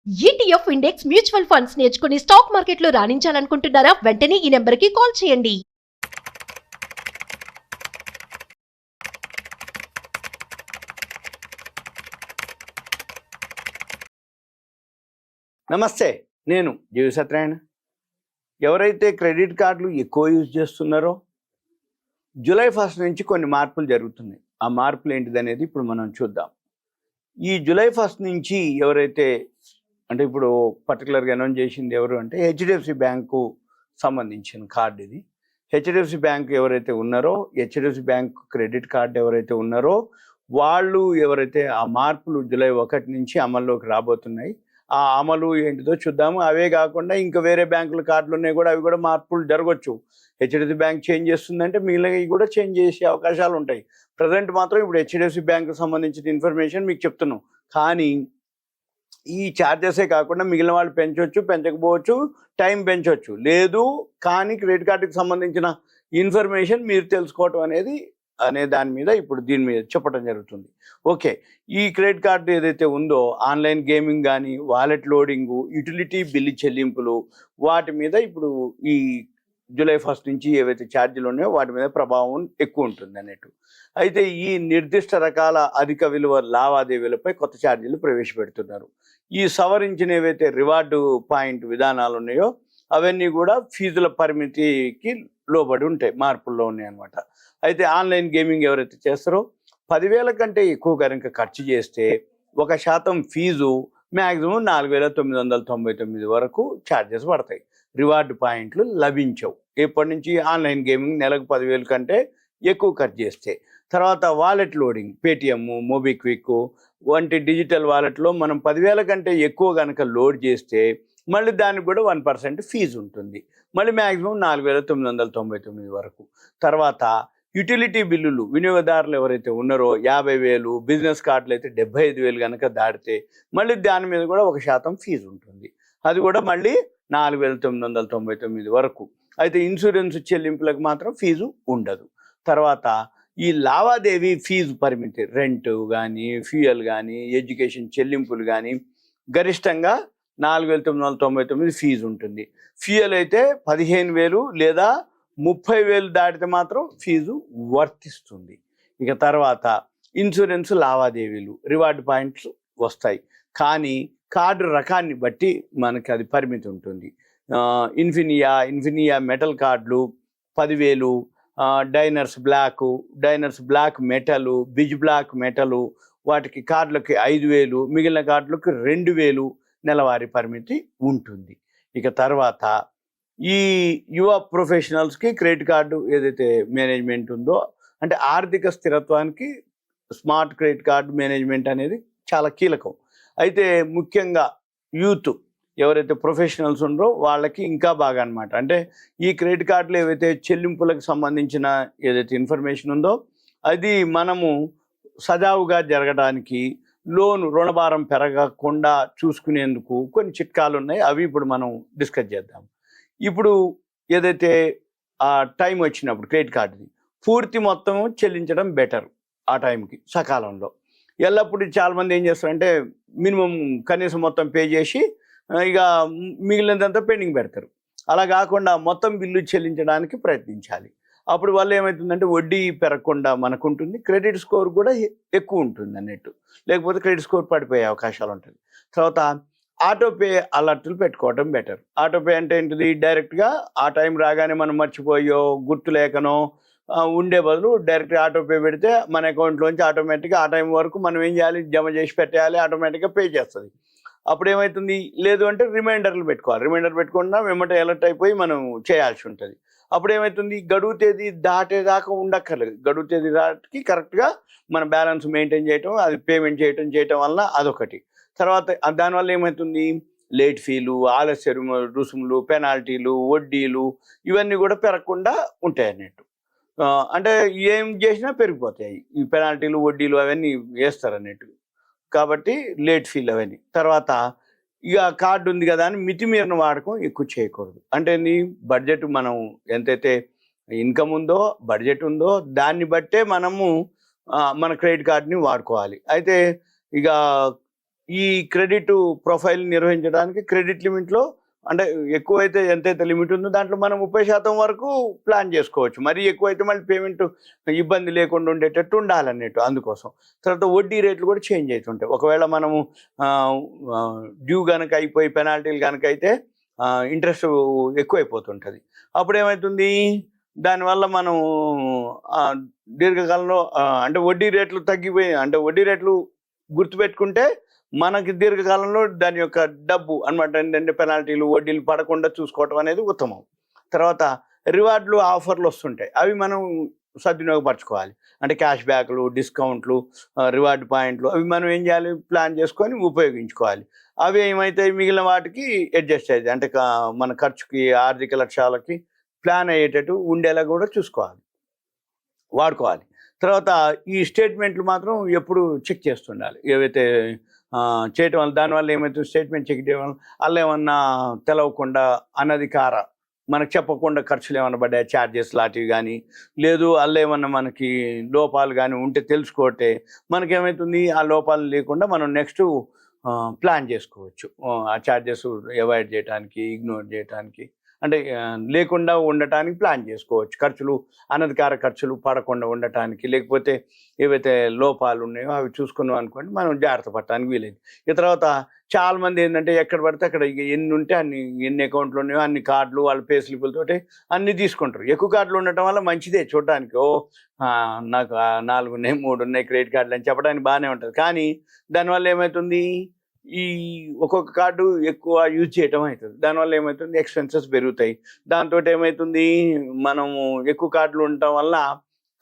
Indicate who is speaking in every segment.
Speaker 1: ETF index mutual funds నేర్చుకుని stock మార్కెట్లో రాణించాలనుకుంటున్నారా? వెంటనే ఈ నెంబర్కి కాల్ చేయండి.
Speaker 2: నమస్తే, నేను జీవి సత్యనారాయణ. ఎవరైతే క్రెడిట్ కార్డులు ఎక్కువ యూజ్ చేస్తున్నారో జూలై 1 నుంచి కొన్ని మార్పులు జరుగుతున్నాయి. ఆ మార్పులు ఏంటిది అనేది ఇప్పుడు మనం చూద్దాం. ఈ జూలై 1 నుంచి ఎవరైతే అంటే ఇప్పుడు పర్టికులర్గా అనౌన్స్ చేసింది ఎవరు అంటే హెచ్డిఎఫ్సి బ్యాంకు సంబంధించిన కార్డు ఇది. హెచ్డిఎఫ్సి బ్యాంక్ ఎవరైతే ఉన్నారో, హెచ్డిఎఫ్సి బ్యాంక్ క్రెడిట్ కార్డు ఎవరైతే ఉన్నారో వాళ్ళు ఎవరైతే ఆ మార్పులు జూలై 1 నుంచి అమల్లోకి రాబోతున్నాయి. ఆ అమలు ఏంటిదో చూద్దాము. అవే కాకుండా ఇంకా వేరే బ్యాంకుల కార్డులు ఉన్నాయి కూడా, అవి కూడా మార్పులు జరగవచ్చు. హెచ్డిఎఫ్సి బ్యాంక్ చేంజ్ చేస్తుందంటే మిగిలినవి కూడా చేంజ్ చేసే అవకాశాలు ఉంటాయి. ప్రజెంట్ మాత్రం ఇప్పుడు హెచ్డిఎఫ్సి బ్యాంకు సంబంధించిన ఇన్ఫర్మేషన్ మీకు చెప్తున్నాం. కానీ ఈ ఛార్జెసే కాకుండా మిగిలిన వాళ్ళు పెంచవచ్చు, పెంచకపోవచ్చు, టైం పెంచవచ్చు, లేదు కానీ క్రెడిట్ కార్డుకి సంబంధించిన ఇన్ఫర్మేషన్ మీరు తెలుసుకోవటం అనే దాని మీద ఇప్పుడు దీని మీద చెప్పడం జరుగుతుంది. ఓకే, ఈ క్రెడిట్ కార్డు ఏదైతే ఉందో ఆన్లైన్ గేమింగ్ కానీ, వాలెట్ లోడింగు, యుటిలిటీ బిల్లు చెల్లింపులు, వాటి మీద ఇప్పుడు ఈ జూలై 1 నుంచి ఏవైతే ఛార్జీలు ఉన్నాయో వాటి మీద ప్రభావం ఎక్కువ ఉంటుంది అన్నట్టు. అయితే ఈ నిర్దిష్ట రకాల అధిక విలువ లావాదేవీలపై కొత్త ఛార్జీలు ప్రవేశపెడుతున్నారు. ఈ సవరించిన ఏవైతే రివార్డు పాయింట్ విధానాలు ఉన్నాయో అవన్నీ కూడా ఫీజుల పరిమితికి లోబడి ఉంటాయి, మార్పుల్లో ఉన్నాయి అన్నమాట. అయితే ఆన్లైన్ గేమింగ్ ఎవరైతే చేస్తారో 10,000 కంటే ఎక్కువ కనుక ఖర్చు చేస్తే 1% ఫీజు మ్యాక్సిమం 4,999 వరకు ఛార్జెస్ పడతాయి. రివార్డు పాయింట్లు లభించవు ఎప్పటి నుంచి ఆన్లైన్ గేమింగ్ నెలకు 10,000 కంటే ఎక్కువ ఖర్చు చేస్తే. తర్వాత వాలెట్ లోడింగ్, పేటిఎం, మోబిక్విక్ వంటి డిజిటల్ వాలెట్లో మనం 10,000 కంటే ఎక్కువ కనుక లోడ్ చేస్తే మళ్ళీ దానికి కూడా 1% ఫీజు ఉంటుంది. మళ్ళీ మ్యాక్సిమం 4,999 వరకు. తర్వాత యుటిలిటీ బిల్లులు వినియోగదారులు ఎవరైతే ఉన్నారో 50,000, బిజినెస్ కార్డులు అయితే 75,000 కనుక దాటితే మళ్ళీ దాని మీద కూడా 1% ఫీజు ఉంటుంది. అది కూడా మళ్ళీ 4,999 వరకు. అయితే ఇన్సూరెన్స్ చెల్లింపులకు మాత్రం ఫీజు ఉండదు. తర్వాత ఈ లావాదేవీ ఫీజు పరిమితి, రెంట్ కానీ, ఫ్యూయల్ కానీ, ఎడ్యుకేషన్ చెల్లింపులు కానీ గరిష్టంగా 4,999 ఫీజు ఉంటుంది. ఫ్యూయల్ అయితే 15,000 లేదా 30,000 దాటితే మాత్రం ఫీజు వర్తిస్తుంది. ఇక తర్వాత ఇన్సూరెన్స్ లావాదేవీలు, రివార్డ్ పాయింట్స్ వస్తాయి, కానీ కార్డు రకాన్ని బట్టి మనకి అది పరిమితి ఉంటుంది. ఇన్ఫినియా మెటల్ కార్డులు 10,000, Diners black metal, biz black metal, వాటికి కార్డులకి 5,000, మిగిలిన కార్డులకు 2,000 నెలవారీ పరిమితి ఉంటుంది. ఇక తర్వాత ఈ యువ ప్రొఫెషనల్స్కి క్రెడిట్ కార్డు ఏదైతే మేనేజ్మెంట్ ఉందో, అంటే ఆర్థిక స్థిరత్వానికి స్మార్ట్ క్రెడిట్ కార్డు మేనేజ్మెంట్ అనేది చాలా కీలకం. అయితే ముఖ్యంగా యూత్ ఎవరైతే ప్రొఫెషనల్స్ ఉన్నారో వాళ్ళకి ఇంకా బాగా అనమాట. అంటే ఈ క్రెడిట్ కార్డులు ఏవైతే చెల్లింపులకు సంబంధించిన ఏదైతే ఇన్ఫర్మేషన్ ఉందో అది మనము సజావుగా జరగడానికి, రుణభారం పెరగకుండా చూసుకునేందుకు కొన్ని చిట్కాలు ఉన్నాయి. అవి ఇప్పుడు మనం డిస్కస్ చేద్దాం. ఇప్పుడు ఏదైతే ఆ టైం వచ్చినప్పుడు క్రెడిట్ కార్డుది పూర్తి మొత్తం చెల్లించడం బెటర్. ఆ టైంకి సకాలంలో ఎల్లప్పుడూ చాలామంది ఏం చేస్తారంటే మినిమం కనీసం మొత్తం పే చేసి ఇక మిగిలినదంతా పెండింగ్ పెడతారు. అలా కాకుండా మొత్తం బిల్లు చెల్లించడానికి ప్రయత్నించాలి. అప్పుడు వల్ల ఏమవుతుందంటే వడ్డీ పెరగకుండా మనకుంటుంది, క్రెడిట్ స్కోర్ కూడా ఎక్కువ ఉంటుంది అన్నట్టు. లేకపోతే క్రెడిట్ స్కోర్ పడిపోయే అవకాశాలు ఉంటుంది. తర్వాత ఆటోపే అలర్టులు పెట్టుకోవడం బెటర్. ఆటోపే అంటే ఏంటిది, డైరెక్ట్గా ఆ టైం రాగానే మనం మర్చిపోయో గుర్తు లేకనో ఉండే బదులు డైరెక్ట్గా ఆటోపే పెడితే మన అకౌంట్లోంచి ఆటోమేటిక్గా ఆ టైం వరకు మనం ఏం చేయాలి, జమ చేసి పెట్టేయాలి, ఆటోమేటిక్గా పే చేస్తుంది. అప్పుడు ఏమవుతుంది, లేదు అంటే రిమైండర్లు పెట్టుకోవాలి. రిమైండర్ పెట్టుకున్నా వెంబట అలర్ట్ అయిపోయి మనం చేయాల్సి ఉంటుంది. అప్పుడు ఏమవుతుంది, గడువు తేదీ దాటేదాకా ఉండక్కర్లేదు. గడువు తేదీ దాటికి కరెక్ట్గా మన బ్యాలెన్స్ మెయింటైన్ చేయటం, అది పేమెంట్ చేయటం వల్ల అదొకటి. తర్వాత దానివల్ల ఏమవుతుంది, లేట్ ఫీలు, ఆలస్య రుసుములు, పెనాల్టీలు, వడ్డీలు ఇవన్నీ కూడా పెరగకుండా ఉంటాయి అన్నట్టు. అంటే ఏం చేసినా పెరిగిపోతాయి ఈ పెనాల్టీలు, వడ్డీలు అవన్నీ వేస్తారు అన్నట్టు. కాబట్టి లేట్ ఫీల్ అవన్నీ. తర్వాత ఇక కార్డు ఉంది కదా అని మితిమీరిన వాడకం ఎక్కువ చేయకూడదు. అంటే బడ్జెట్ మనం ఎంతైతే ఇన్కమ్ ఉందో, బడ్జెట్ ఉందో దాన్ని బట్టే మనము మన క్రెడిట్ కార్డుని వాడుకోవాలి. అయితే ఇక ఈ క్రెడిట్ ప్రొఫైల్ నిర్వహించడానికి క్రెడిట్ లిమిట్లో అంటే ఎక్కువైతే ఎంతైతే లిమిట్ ఉందో దాంట్లో మనం 30% వరకు ప్లాన్ చేసుకోవచ్చు. మరీ ఎక్కువైతే మళ్ళీ పేమెంట్ ఇబ్బంది లేకుండా ఉండేటట్టు ఉండాలన్నట్టు అందుకోసం. తర్వాత వడ్డీ రేట్లు కూడా చేంజ్ అవుతుంటాయి. ఒకవేళ మనము డ్యూ కనుక అయిపోయి పెనాల్టీలు కనుక అయితే ఇంట్రెస్ట్ ఎక్కువైపోతుంటుంది. అప్పుడు ఏమవుతుంది, దానివల్ల మనం దీర్ఘకాలంలో అంటే వడ్డీ రేట్లు తగ్గిపోయి అంటే వడ్డీ రేట్లు గుర్తుపెట్టుకుంటే మనకి దీర్ఘకాలంలో దాని యొక్క డబ్బు అనమాట ఏంటంటే పెనాల్టీలు వడ్డీలు పడకుండా చూసుకోవటం అనేది ఉత్తమం. తర్వాత రివార్డులు ఆఫర్లు వస్తుంటాయి, అవి మనం సద్వినియోగపరచుకోవాలి. అంటే క్యాష్ బ్యాక్లు, డిస్కౌంట్లు, రివార్డ్ పాయింట్లు అవి మనం ఏం చేయాలి, ప్లాన్ చేసుకొని ఉపయోగించుకోవాలి. అవి ఏమైతే మిగిలిన వాటికి అడ్జస్ట్ అవుతాయి, అంటే మన ఖర్చుకి ఆర్థిక లక్ష్యాలకి ప్లాన్ అయ్యేటట్టు ఉండేలా కూడా చూసుకోవాలి, వాడుకోవాలి. తర్వాత ఈ స్టేట్మెంట్లు మాత్రం ఎప్పుడు చెక్ చేస్తుండాలి. ఏవైతే చేయటం వల్ల దానివల్ల ఏమవుతుంది, స్టేట్మెంట్ చెక్ చేయడం వల్ల అలా ఏమన్నా తెలవకుండా అనధికార మనకు చెప్పకుండా ఖర్చులు ఏమన్నా పడ్డాయి, ఛార్జెస్ లాంటివి కానీ లేదు అలా ఏమన్నా మనకి లోపాలు కానీ ఉంటే తెలుసుకోతే మనకేమవుతుంది, ఆ లోపాలు లేకుండా మనం నెక్స్ట్ ప్లాన్ చేసుకోవచ్చు. ఆ ఛార్జెస్ అవాయిడ్ చేయడానికి, ఇగ్నోర్ చేయడానికి, అంటే లేకుండా ఉండటానికి ప్లాన్ చేసుకోవచ్చు. ఖర్చులు అనధికార ఖర్చులు పడకుండా ఉండటానికి, లేకపోతే ఏవైతే లోపాలు ఉన్నాయో అవి చూసుకున్నాం అనుకోండి మనం జాగ్రత్త పడటానికి వీలైంది. ఈ తర్వాత చాలామంది ఏంటంటే ఎక్కడ పడితే అక్కడ ఎన్ని ఉంటే అన్ని, ఎన్ని అకౌంట్లు ఉన్నాయో అన్ని కార్డులు వాళ్ళ పే స్లిప్పులతోటి అన్ని తీసుకుంటారు. ఎక్కువ కార్డులు ఉండటం వల్ల మంచిదే చూడటానికి, నాకు 4 ఉన్నాయి 3 ఉన్నాయి క్రెడిట్ కార్డులు అని చెప్పడానికి బాగానే ఉంటుంది. కానీ దానివల్ల ఏమవుతుంది, ఈ ఒక్కొక్క కార్డు ఎక్కువ యూజ్ చేయటం అవుతుంది. దానివల్ల ఏమవుతుంది, ఎక్స్పెన్సెస్ పెరుగుతాయి. దాంతో ఏమవుతుంది, మనము ఎక్కువ కార్డులు ఉండటం వల్ల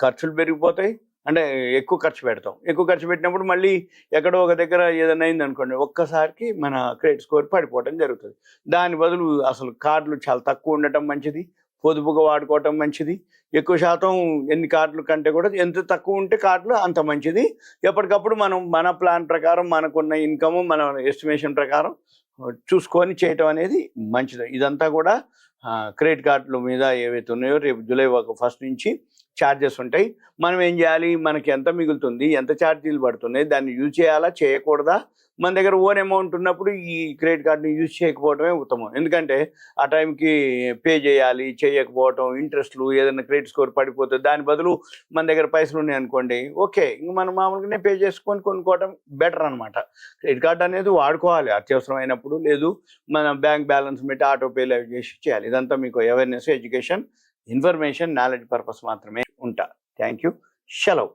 Speaker 2: ఖర్చులు పెరిగిపోతాయి. అంటే ఎక్కువ ఖర్చు పెడతాం. ఎక్కువ ఖర్చు పెట్టినప్పుడు మళ్ళీ ఎక్కడో ఒక దగ్గర ఏదైనా అయింది అనుకోండి, ఒక్కసారికి మన క్రెడిట్ స్కోర్ పడిపోవడం జరుగుతుంది. దాని బదులు అసలు కార్డులు చాలా తక్కువ ఉండటం మంచిది, పొదుపుగా వాడుకోవటం మంచిది. ఎక్కువ శాతం ఎన్ని కార్డులు కంటే కూడా ఎంత తక్కువ ఉంటే కార్డులు అంత మంచిది. ఎప్పటికప్పుడు మనం మన ప్లాన్ ప్రకారం మనకున్న ఇన్కమ్ మన ఎస్టిమేషన్ ప్రకారం చూసుకొని చేయటం అనేది మంచిది. ఇదంతా కూడా క్రెడిట్ కార్డుల మీద ఏవైతే ఉన్నాయో రేపు జూలై 1 నుంచి ఛార్జెస్ ఉంటాయి. మనం ఏం చేయాలి, మనకి ఎంత మిగులుతుంది, ఎంత ఛార్జీలు పడుతున్నాయి, దాన్ని యూజ్ చేయాలా చేయకూడదా, మన దగ్గర ఓన్ అమౌంట్ ఉన్నప్పుడు ఈ క్రెడిట్ కార్డుని యూజ్ చేయకపోవడమే ఉత్తమం. ఎందుకంటే ఆ టైంకి పే చేయాలి, చేయకపోవటం, ఇంట్రెస్ట్లు, ఏదైనా క్రెడిట్ స్కోర్ పడిపోతుంది. దాని బదులు మన దగ్గర పైసలు ఉన్నాయి అనుకోండి, ఓకే ఇంక మనం మామూలుగానే పే చేసుకొని కొనుక్కోవటం బెటర్ అనమాట. క్రెడిట్ కార్డు అనేది వాడుకోవాలి అత్యవసరమైనప్పుడు, లేదు మన బ్యాంక్ బ్యాలెన్స్ పెట్టి ఆటో పే లైవ్ చేసి చేయాలి. ఇదంతా మీకు awareness, education, information, knowledge purpose మాత్రమే ఉంటా. Thank you. సెలవు.